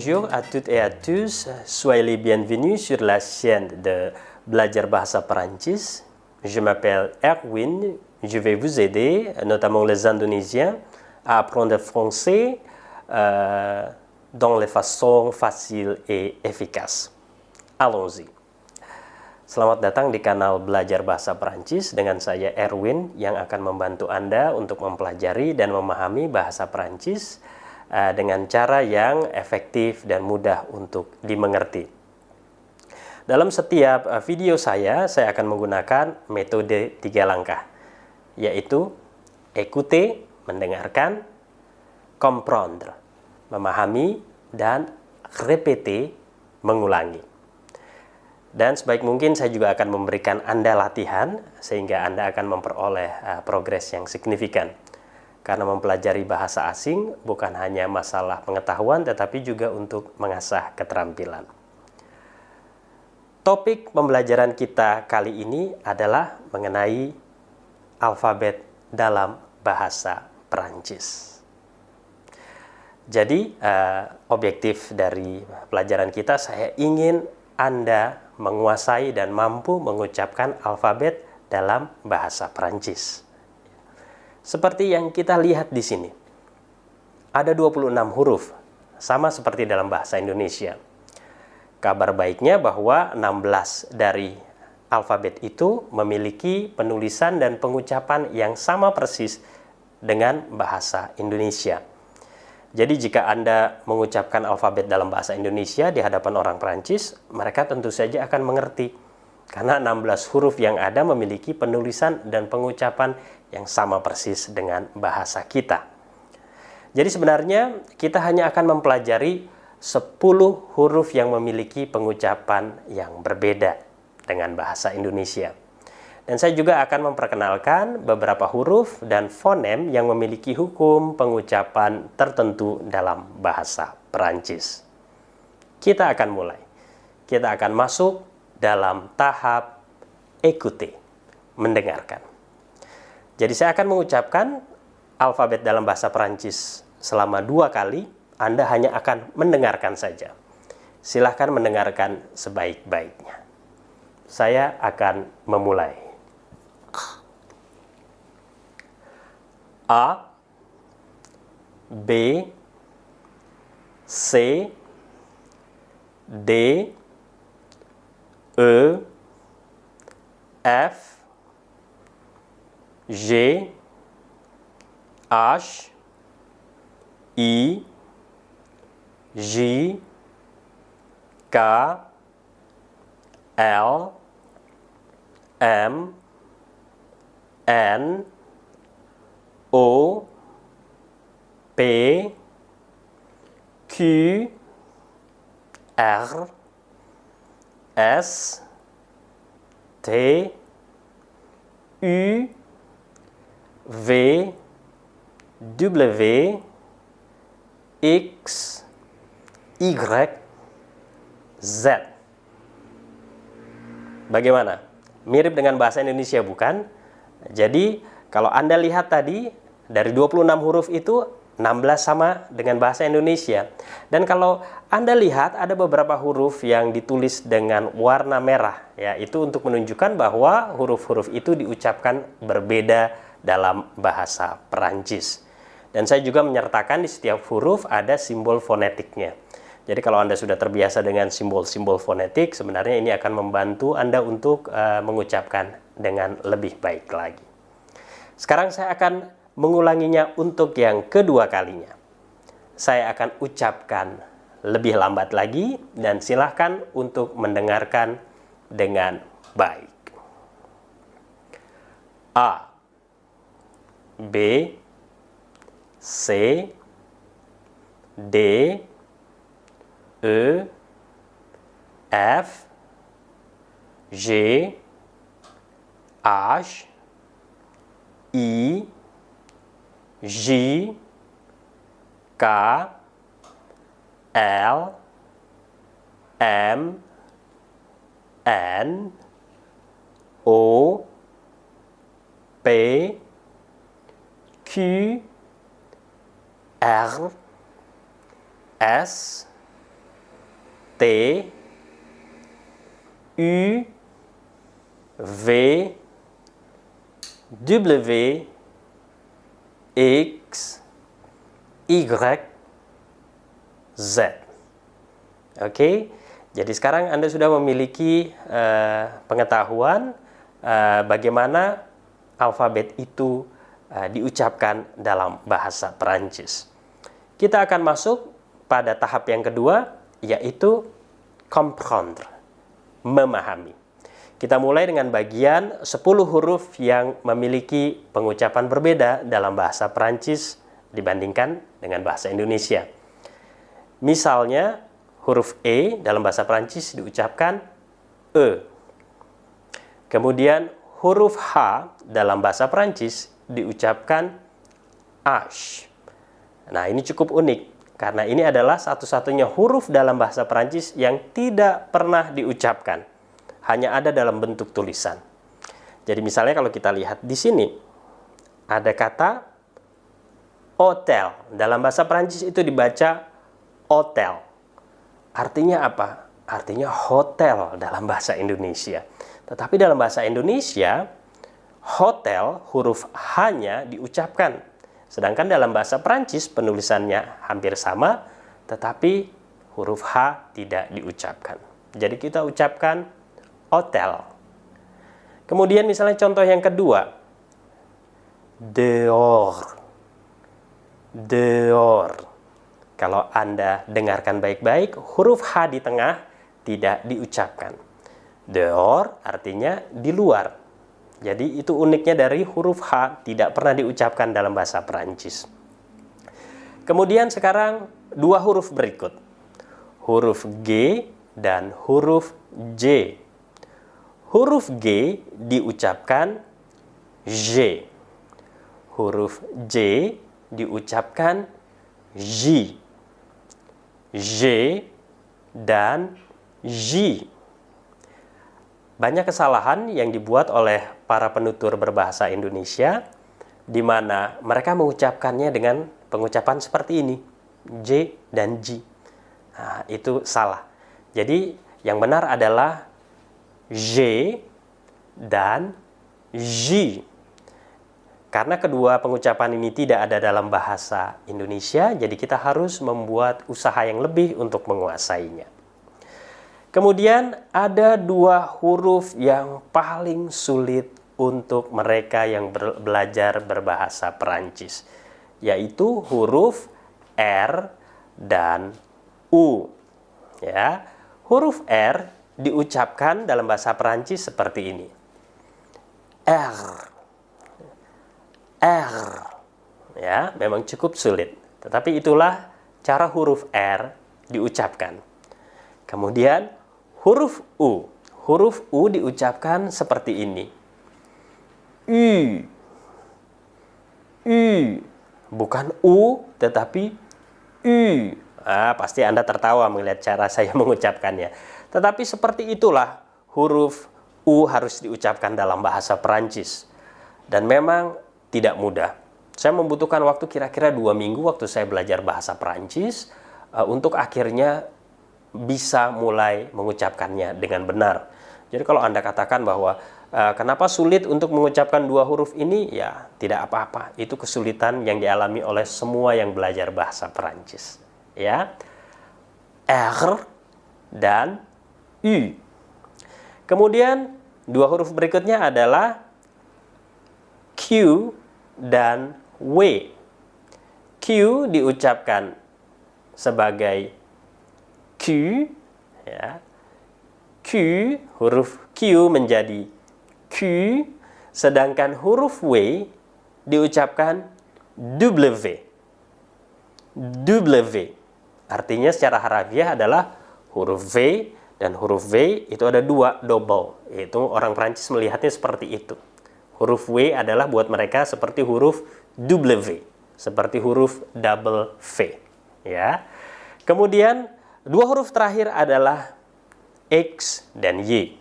Bonjour à toutes et à tous, soyez les bienvenus sur la chaîne de Belajar Bahasa Perancis. Je m'appelle Erwin, je vais vous aider, notamment les Indonésiens, à apprendre français dans les façons faciles et efficaces. Allons-y. Selamat datang di kanal Belajar Bahasa Perancis dengan saya Erwin yang akan membantu Anda untuk mempelajari dan memahami bahasa Perancis dengan cara yang efektif dan mudah untuk dimengerti. Dalam setiap video saya akan menggunakan metode 3 langkah, yaitu écouter, mendengarkan, comprendre, memahami, dan répéter, mengulangi. Dan sebaik mungkin saya juga akan memberikan Anda latihan sehingga Anda akan memperoleh progres yang signifikan. Karena mempelajari bahasa asing bukan hanya masalah pengetahuan tetapi juga untuk mengasah keterampilan. Topik pembelajaran kita kali ini adalah mengenai alfabet dalam bahasa Perancis. Jadi objektif dari pelajaran kita, saya ingin Anda menguasai dan mampu mengucapkan alfabet dalam bahasa Perancis. Seperti yang kita lihat di sini, ada 26 huruf, sama seperti dalam bahasa Indonesia. Kabar baiknya bahwa 16 dari alfabet itu memiliki penulisan dan pengucapan yang sama persis dengan bahasa Indonesia. Jadi jika Anda mengucapkan alfabet dalam bahasa Indonesia di hadapan orang Perancis, mereka tentu saja akan mengerti. Karena 16 huruf yang ada memiliki penulisan dan pengucapan yang sama persis dengan bahasa kita. Jadi sebenarnya kita hanya akan mempelajari 10 huruf yang memiliki pengucapan yang berbeda dengan bahasa Indonesia. Dan saya juga akan memperkenalkan beberapa huruf dan fonem yang memiliki hukum pengucapan tertentu dalam bahasa Perancis. Kita akan mulai. Kita akan masuk dalam tahap écouter, mendengarkan. Jadi saya akan mengucapkan alfabet dalam bahasa Perancis selama 2 kali, Anda hanya akan mendengarkan saja. Silahkan mendengarkan sebaik-baiknya. Saya akan memulai. A, B, C, D, E, F, G, H, I, J, K, L, M, N, O, P, Q, R, S, T, U, V, W, X, Y, Z. Bagaimana? Mirip dengan bahasa Indonesia bukan? Jadi kalau Anda lihat tadi dari 26 huruf itu 16 sama dengan bahasa Indonesia. Dan kalau Anda lihat ada beberapa huruf yang ditulis dengan warna merah, ya, itu untuk menunjukkan bahwa huruf-huruf itu diucapkan berbeda dalam bahasa Perancis. Dan saya juga menyertakan di setiap huruf ada simbol fonetiknya. Jadi kalau Anda sudah terbiasa dengan simbol-simbol fonetik, sebenarnya ini akan membantu Anda untuk mengucapkan dengan lebih baik lagi. Sekarang saya akan mengulanginya untuk yang kedua kalinya. Saya akan ucapkan lebih lambat lagi dan silahkan untuk mendengarkan dengan baik. A, B, C, D, E, F, G, H, I, J, K, L, M, N, O, P, Q, R, S, T, U, V, W, X, Y, Z. Oke, jadi sekarang Anda sudah memiliki pengetahuan bagaimana alfabet itu diucapkan dalam bahasa Perancis. Kita akan masuk pada tahap yang kedua, yaitu comprendre, memahami. Kita mulai dengan bagian 10 huruf yang memiliki pengucapan berbeda dalam bahasa Perancis dibandingkan dengan bahasa Indonesia. Misalnya, huruf E dalam bahasa Perancis diucapkan E. Kemudian, huruf H dalam bahasa Perancis diucapkan H. Nah, ini cukup unik, karena ini adalah satu-satunya huruf dalam bahasa Perancis yang tidak pernah diucapkan. Hanya ada dalam bentuk tulisan. Jadi misalnya kalau kita lihat di sini, ada kata hotel. Dalam bahasa Perancis itu dibaca hotel. Artinya apa? Artinya hotel dalam bahasa Indonesia. Tetapi dalam bahasa Indonesia, hotel huruf H-nya diucapkan. Sedangkan dalam bahasa Perancis penulisannya hampir sama, tetapi huruf H tidak diucapkan. Jadi kita ucapkan hotel. Kemudian misalnya contoh yang kedua, dehors. Dehors. Kalau Anda dengarkan baik-baik, huruf H di tengah tidak diucapkan. Dehors artinya di luar. Jadi itu uniknya dari huruf H tidak pernah diucapkan dalam bahasa Perancis. Kemudian sekarang dua huruf berikut. Huruf G dan huruf J. Huruf G diucapkan J. Huruf J diucapkan J. J dan J. Banyak kesalahan yang dibuat oleh para penutur berbahasa Indonesia, di mana mereka mengucapkannya dengan pengucapan seperti ini, J dan J. Nah, itu salah. Jadi yang benar adalah J dan J. Karena kedua pengucapan ini tidak ada dalam bahasa Indonesia, jadi kita harus membuat usaha yang lebih untuk menguasainya. Kemudian ada dua huruf yang paling sulit untuk mereka yang belajar berbahasa Perancis, yaitu huruf R dan U. Ya, huruf R diucapkan dalam bahasa Perancis seperti ini. R. R. Ya, memang cukup sulit. Tetapi itulah cara huruf R diucapkan. Kemudian huruf U. Huruf U diucapkan seperti ini. U. U. Bukan U, tetapi U. Pasti Anda tertawa melihat cara saya mengucapkannya. Tetapi seperti itulah huruf U harus diucapkan dalam bahasa Perancis. Dan memang tidak mudah. Saya membutuhkan waktu kira-kira 2 minggu waktu saya belajar bahasa Perancis untuk akhirnya bisa mulai mengucapkannya dengan benar. Jadi kalau Anda katakan bahwa kenapa sulit untuk mengucapkan dua huruf ini, ya tidak apa-apa. Itu kesulitan yang dialami oleh semua yang belajar bahasa Perancis. Ya, R dan U. Kemudian dua huruf berikutnya adalah Q dan W. Q diucapkan sebagai Q, ya. Q, huruf Q menjadi Q, sedangkan huruf W diucapkan W. W. Artinya secara harafiah adalah huruf V, dan huruf V itu ada dua, double. Yaitu orang Prancis melihatnya seperti itu. Huruf W adalah buat mereka seperti huruf W, seperti huruf double V. Ya. Kemudian dua huruf terakhir adalah X dan Y.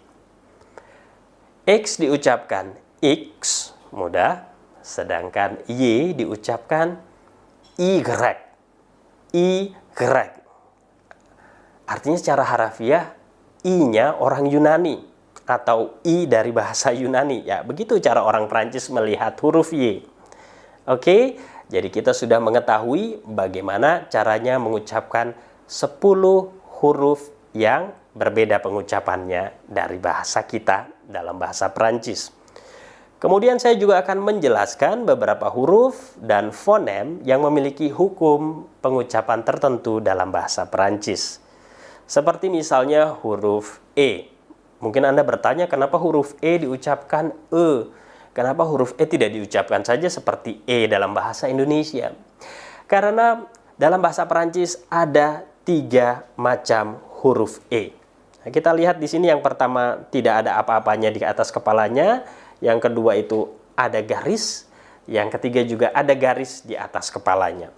X diucapkan X, mudah, sedangkan Y diucapkan Y. Y. Artinya secara harafiah, I-nya orang Yunani atau I dari bahasa Yunani. Ya, begitu cara orang Prancis melihat huruf Y. Oke, jadi kita sudah mengetahui bagaimana caranya mengucapkan 10 huruf yang berbeda pengucapannya dari bahasa kita dalam bahasa Prancis. Kemudian saya juga akan menjelaskan beberapa huruf dan fonem yang memiliki hukum pengucapan tertentu dalam bahasa Perancis. Seperti misalnya huruf E. Mungkin Anda bertanya kenapa huruf E diucapkan E? Kenapa huruf E tidak diucapkan saja seperti E dalam bahasa Indonesia? Karena dalam bahasa Perancis ada 3 macam huruf E. Nah, kita lihat di sini yang pertama tidak ada apa-apanya di atas kepalanya. Yang kedua itu ada garis, yang ketiga juga ada garis di atas kepalanya.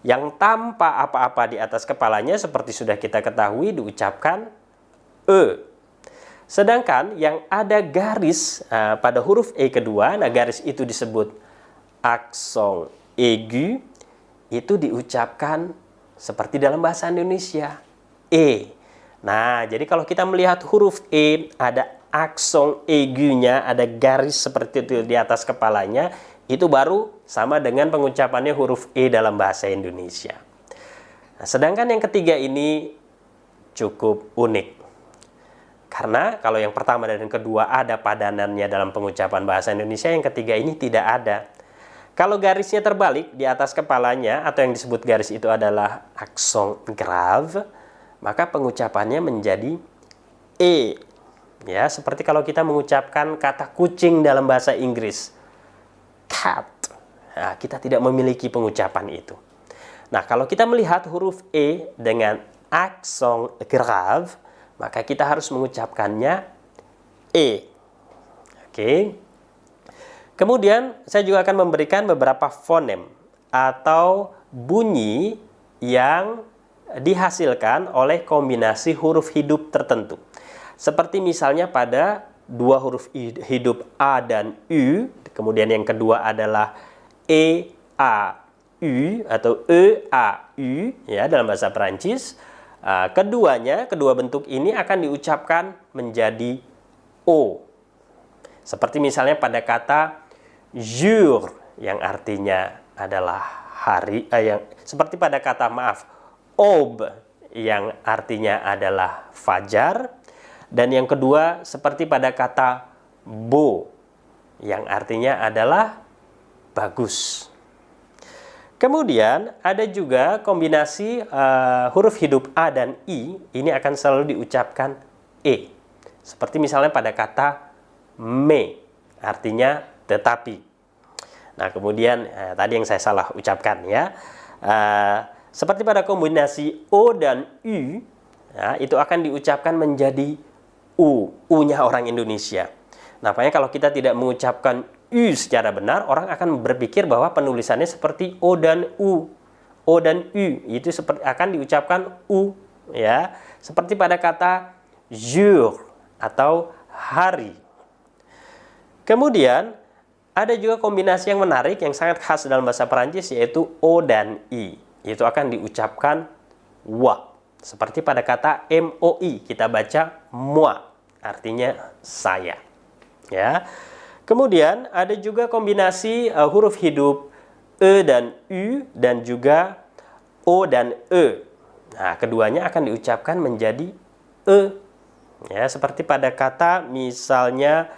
Yang tanpa apa-apa di atas kepalanya seperti sudah kita ketahui diucapkan E. Sedangkan yang ada garis pada huruf E kedua, nah garis itu disebut aksen aigu, itu diucapkan seperti dalam bahasa Indonesia, E. Nah, jadi kalau kita melihat huruf E ada aksen aigunya, ada garis seperti itu di atas kepalanya, itu baru sama dengan pengucapannya huruf E dalam bahasa Indonesia. Nah, sedangkan yang ketiga ini cukup unik. Karena kalau yang pertama dan yang kedua ada padanannya dalam pengucapan bahasa Indonesia, yang ketiga ini tidak ada. Kalau garisnya terbalik di atas kepalanya atau yang disebut garis itu adalah aksen grave, maka pengucapannya menjadi E. Ya, seperti kalau kita mengucapkan kata kucing dalam bahasa Inggris, cat. Nah, kita tidak memiliki pengucapan itu. Nah, kalau kita melihat huruf E dengan aksen grave, maka kita harus mengucapkannya E. Oke. Kemudian, saya juga akan memberikan beberapa fonem atau bunyi yang dihasilkan oleh kombinasi huruf hidup tertentu. Seperti misalnya pada 2 huruf hidup A dan U, kemudian yang kedua adalah E, A, U atau E, A, U ya dalam bahasa Perancis. Kedua bentuk ini akan diucapkan menjadi O. Seperti misalnya pada kata jour yang artinya adalah hari, seperti pada kata aube yang artinya adalah fajar. Dan yang kedua seperti pada kata beau yang artinya adalah bagus. Kemudian ada juga kombinasi huruf hidup A dan I, ini akan selalu diucapkan E. Seperti misalnya pada kata mais, artinya tetapi. Nah, kemudian tadi yang saya salah ucapkan ya. Seperti pada kombinasi O dan U, ya, itu akan diucapkan menjadi U, U-nya orang Indonesia. Nampaknya kalau kita tidak mengucapkan U secara benar, orang akan berpikir bahwa penulisannya seperti O dan U. O dan U, itu seperti akan diucapkan U, ya. Seperti pada kata jour atau hari. Kemudian, ada juga kombinasi yang menarik yang sangat khas dalam bahasa Perancis yaitu O dan I. Itu akan diucapkan wa. Seperti pada kata MOI, kita baca moi. Artinya saya. Ya. Kemudian ada juga kombinasi huruf hidup E dan U dan juga O dan E. Nah, keduanya akan diucapkan menjadi E. Ya, seperti pada kata misalnya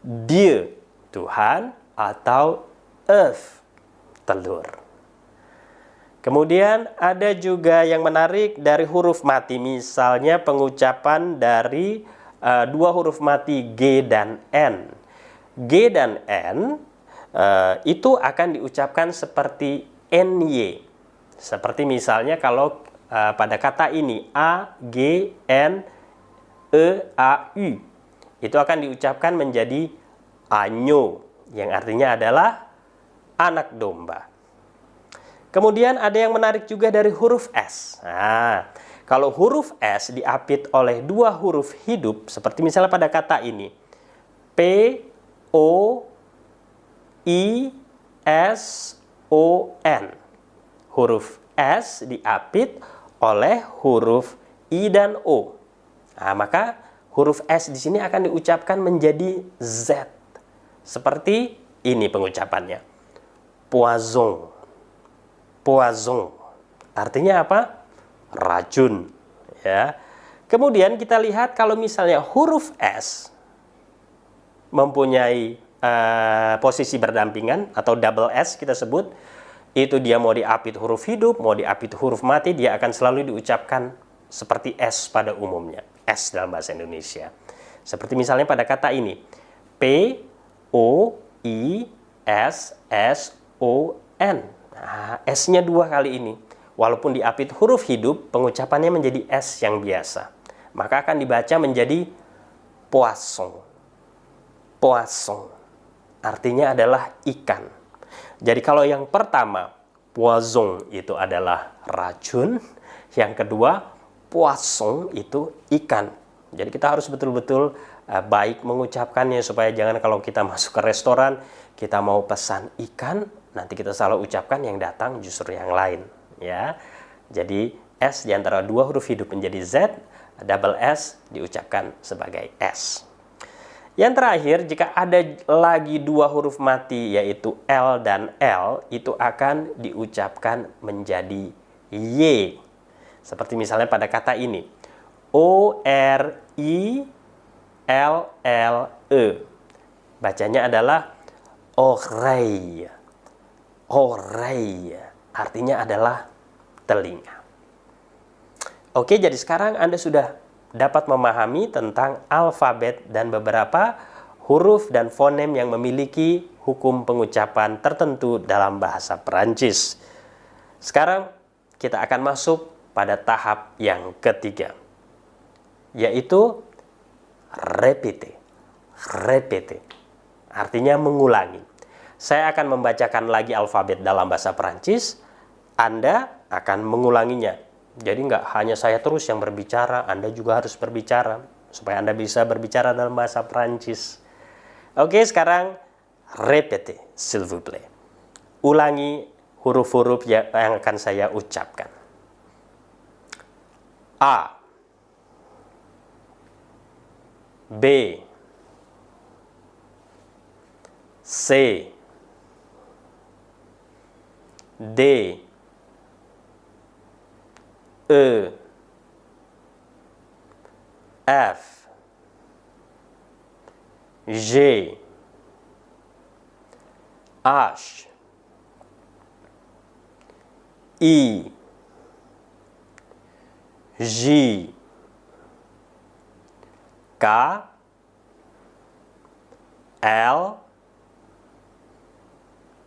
Dieu, Tuhan, atau earth, telur. Kemudian ada juga yang menarik dari huruf mati, misalnya pengucapan dari 2 huruf mati G dan N. G dan N itu akan diucapkan seperti NY. Seperti misalnya kalau pada kata ini A, G, N, E, A, U. Itu akan diucapkan menjadi agneau, yang artinya adalah anak domba. Kemudian ada yang menarik juga dari huruf S. Nah, kalau huruf S diapit oleh 2 huruf hidup, seperti misalnya pada kata ini, P, O, I, S, O, N. Huruf S diapit oleh huruf I dan O. Nah, maka huruf S di sini akan diucapkan menjadi Z. Seperti ini pengucapannya. Poison. Poison. Artinya apa? Racun. Ya. Kemudian kita lihat kalau misalnya huruf S mempunyai posisi berdampingan atau double S kita sebut, itu dia mau diapit huruf hidup, mau diapit huruf mati, dia akan selalu diucapkan seperti S pada umumnya. S dalam bahasa Indonesia. Seperti misalnya pada kata ini. P, O, I, S, S, O, N. Nah, S-nya 2 kali ini. Walaupun diapit huruf hidup, pengucapannya menjadi S yang biasa. Maka akan dibaca menjadi poisson. Poisson. Artinya adalah ikan. Jadi kalau yang pertama, poison itu adalah racun. Yang kedua, poisson itu ikan. Jadi kita harus betul-betul baik mengucapkannya supaya jangan kalau kita masuk ke restoran, kita mau pesan ikan, nanti kita salah ucapkan yang datang justru yang lain. Ya, jadi S di antara 2 huruf hidup menjadi Z, double S diucapkan sebagai S. Yang terakhir, jika ada lagi 2 huruf mati yaitu L dan L, itu akan diucapkan menjadi Y. Seperti misalnya pada kata ini, O-R-I-L-L-E. Bacanya adalah oreille. Oreille. Artinya adalah telinga. Oke, jadi sekarang Anda sudah dapat memahami tentang alfabet dan beberapa huruf dan fonem yang memiliki hukum pengucapan tertentu dalam bahasa Perancis. Sekarang kita akan masuk pada tahap yang ketiga, yaitu répéter. Répéter. Artinya mengulangi. Saya akan membacakan lagi alfabet dalam bahasa Perancis, Anda akan mengulanginya. Jadi nggak hanya saya terus yang berbicara, Anda juga harus berbicara, supaya Anda bisa berbicara dalam bahasa Perancis. Oke, sekarang répétez, s'il vous plaît. Ulangi huruf-huruf yang akan saya ucapkan. A, B, C, D, E, F, G, H, I, J, K, L,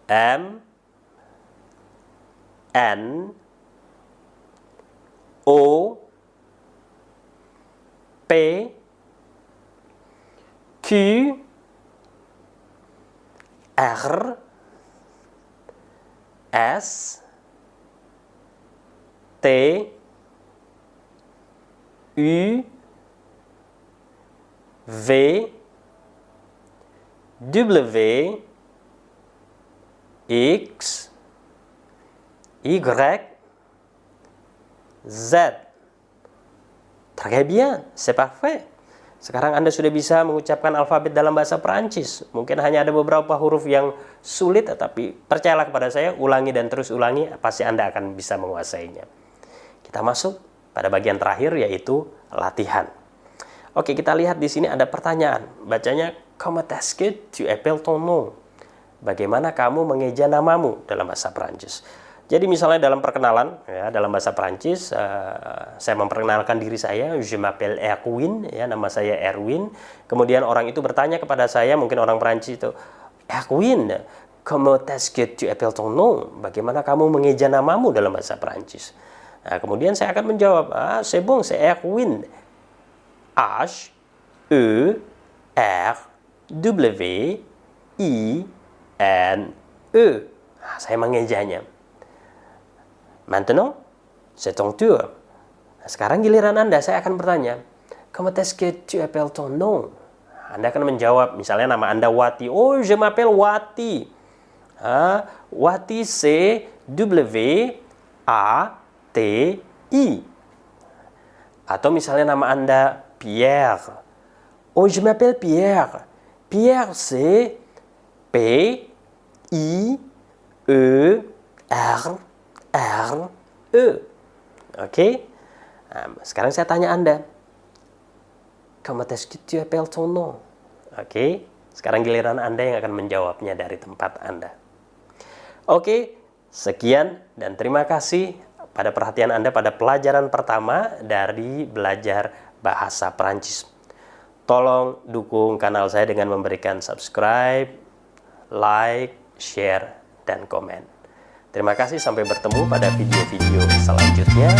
M, N, O, P, Q, R, S, T, U, V, W, X, Y, Z. Très bien, c'est parfait. Sekarang Anda sudah bisa mengucapkan alfabet dalam bahasa Perancis. Mungkin hanya ada beberapa huruf yang sulit, tetapi percayalah kepada saya, ulangi dan terus ulangi, pasti Anda akan bisa menguasainya. Kita masuk pada bagian terakhir, yaitu latihan. Oke, kita lihat di sini ada pertanyaan. Bacanya, comment est-ce que tu appelles ton nom? Bagaimana kamu mengeja namamu dalam bahasa Perancis? Jadi misalnya dalam perkenalan, ya, dalam bahasa Perancis, saya memperkenalkan diri saya, je m'appelle Erwin, ya, nama saya Erwin. Kemudian orang itu bertanya kepada saya, mungkin orang Perancis itu, Erwin, comment est-ce que tu appelles ton nom? Bagaimana kamu mengeja namamu dalam bahasa Perancis? Nah, kemudian saya akan menjawab, c'est bon, c'est Erwin. H, E, R, W, I, N, E. Nah, saya mengejanya. Maintenant, c'est ton tour. Nah, sekarang giliran Anda, saya akan bertanya, comment est-ce que tu appelles ton nom? Anda akan menjawab, misalnya nama Anda Wati. Oh, je m'appelle Wati. Wati, c'est W-A-T-I. Atau misalnya nama Anda Pierre. Oh, je m'appelle Pierre. Pierre, c'est P, I, E, R, R, E. Oke? Nah, sekarang saya tanya Anda. Comment est-ce que tu appelles ton nom? Oke? Sekarang giliran Anda yang akan menjawabnya dari tempat Anda. Oke, sekian dan terima kasih pada perhatian Anda pada pelajaran pertama dari belajar bahasa Perancis. Tolong dukung kanal saya dengan memberikan subscribe, like, share, dan komen. Terima kasih, sampai bertemu pada video-video selanjutnya.